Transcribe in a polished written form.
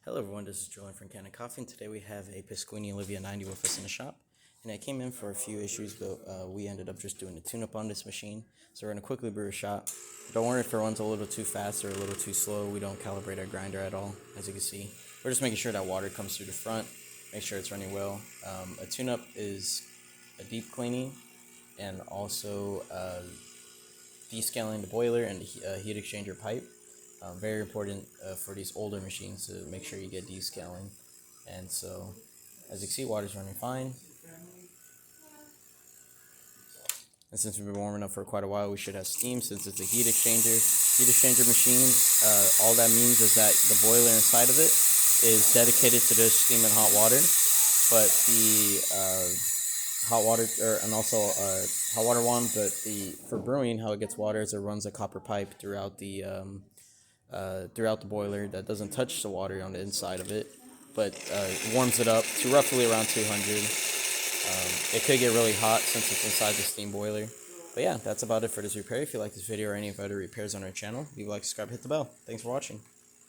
Hello everyone, this is Julian from Kanen. Today we have a Pasquini Livia 90 with us in the shop. And I came in for a few issues, but we ended up just doing a tune-up on this machine. So we're going to quickly brew a shot. Don't worry if it runs a little too fast or a little too slow. We don't calibrate our grinder at all, as you can see. We're just making sure that water comes through the front, make sure it's running well. A tune-up is a deep cleaning and also descaling the boiler and the heat exchanger pipe. Very important for these older machines to make sure you get descaling. And so, as you can see, water's running fine. And since we've been warming up for quite a while, we should have steam since it's a heat exchanger. Heat exchanger machines, all that means is that the boiler inside of it is dedicated to just steam and hot water. But the hot water, and also hot water one, but for brewing, how it gets water is it runs a copper pipe throughout the boiler that doesn't touch the water on the inside of it, but warms it up to roughly around 200. It could get really hot since it's inside the steam boiler. But yeah, that's about it for this repair. If you like this video or any of other repairs on our channel, leave a like, subscribe, hit the bell. Thanks for watching.